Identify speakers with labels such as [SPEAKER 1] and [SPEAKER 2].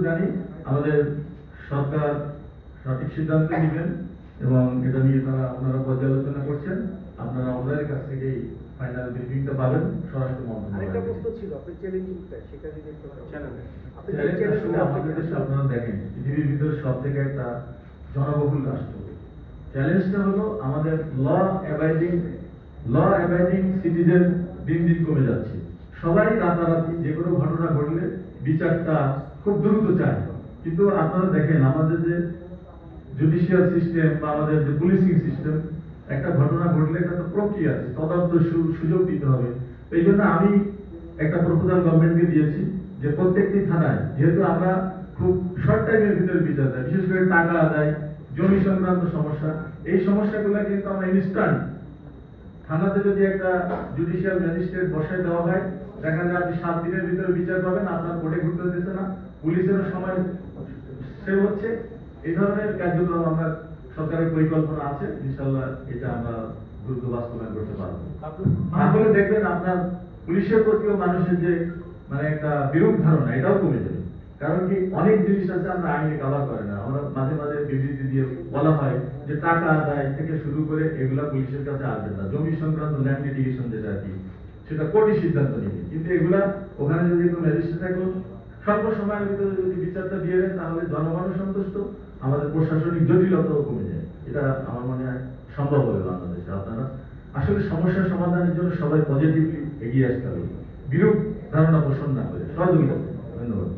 [SPEAKER 1] জানি আমাদের সরকার সঠিক সিদ্ধান্ত নেবেন এবং এটা নিয়ে আপনারা পর্যালোচনা করছেন। আপনারা ওনাদের কাছ থেকেই ফাইনাল ব্রিফিংটা পাবেন স্বরাষ্ট্র
[SPEAKER 2] আরেকটা
[SPEAKER 1] মন্ত্রণালয়।
[SPEAKER 2] প্রশ্ন ছিল, আপনি চ্যালেঞ্জিংটা সেটা যদি একটু
[SPEAKER 1] আমাদের দেশে আপনারা দেখেন পৃথিবীর ভিতরে সব থেকে একটা জনবহুল রাষ্ট্র। চ্যালেঞ্জটা হলো আমাদের ল অ্যাবাইডিং সিটিজেন দিন দিন কমে যাচ্ছে। সবাই রাতারাতি যে কোনো ঘটনা ঘটলে বিচারটা খুব দ্রুত চায়, কিন্তু আপনারা দেখেন আমাদের যে জুডিশিয়াল সিস্টেম বা আমাদের যে পুলিশিং সিস্টেম, একটা ঘটনা ঘটলে একটা তো প্রক্রিয়া আছে, তদন্ত সুযোগ দিতে হবে। এই জন্য আমি একটা প্রপোজাল গভর্নমেন্টকে দিয়েছি যে প্রত্যেকটি থানায়, যেহেতু আমরা খুব শর্ট টাইমের ভিতরে বিচার দেয়, বিশেষ করে টাকা আদায়, জমি সংক্রান্ত সমস্যা, এই সমস্যাগুলো কিন্তু আমরা ইনস্ট্যান্ট থানাতে যদি একটা জুডিশিয়াল ম্যাজিস্ট্রেট বসায় দেওয়া হয়, দেখা যায় আপনি 7 দিনের ভিতরে বিচার পাবেন, আপনার কোর্টে ঘুরতে হতেছে না, পুলিশেরও সময় সেভ হচ্ছে। এই ধরনের কার্যক্রম আমরা সরকারের পরিকল্পনা আছে, ইনশাআল্লাহ এটা আমরা দ্রুত বাস্তবায়ন করতে পারবো। তাহলে দেখবেন আপনার পুলিশের প্রতিও মানুষের যে মানে একটা বিরূপ ধারণা, এটাও কমে যাবে। কারণ কি অনেক জিনিস আছে আমরা আইনে কভার করে না, আমরা মাঝে মাঝে বিবৃতি দিয়ে বলা হয় যে টাকা আদায় থেকে শুরু করে এগুলা পুলিশের কাছে আসবে না, জমি সংক্রান্ত ল্যান্ড লিটিগেশন যেটা আর কি, সেটা কোর্টই সিদ্ধান্ত নেবে। কিন্তু এগুলা ওখানে যদি কোনো ম্যাজিস্ট্রেট থাকলো স্বল্প সময়ের ভিতরে যদি বিচারটা দিয়ে দেন, তাহলে জনগণও সন্তুষ্ট, আমাদের প্রশাসনিক জটিলতাও কমে যায়। এটা আমার মনে হয় সম্ভব হবে বাংলাদেশে। আপনারা আসলে সমস্যার সমাধানের জন্য সবাই পজিটিভলি এগিয়ে আসতে হবে, বিরূপ ধারণা পোষণ না করে সহযোগিতা। ধন্যবাদ।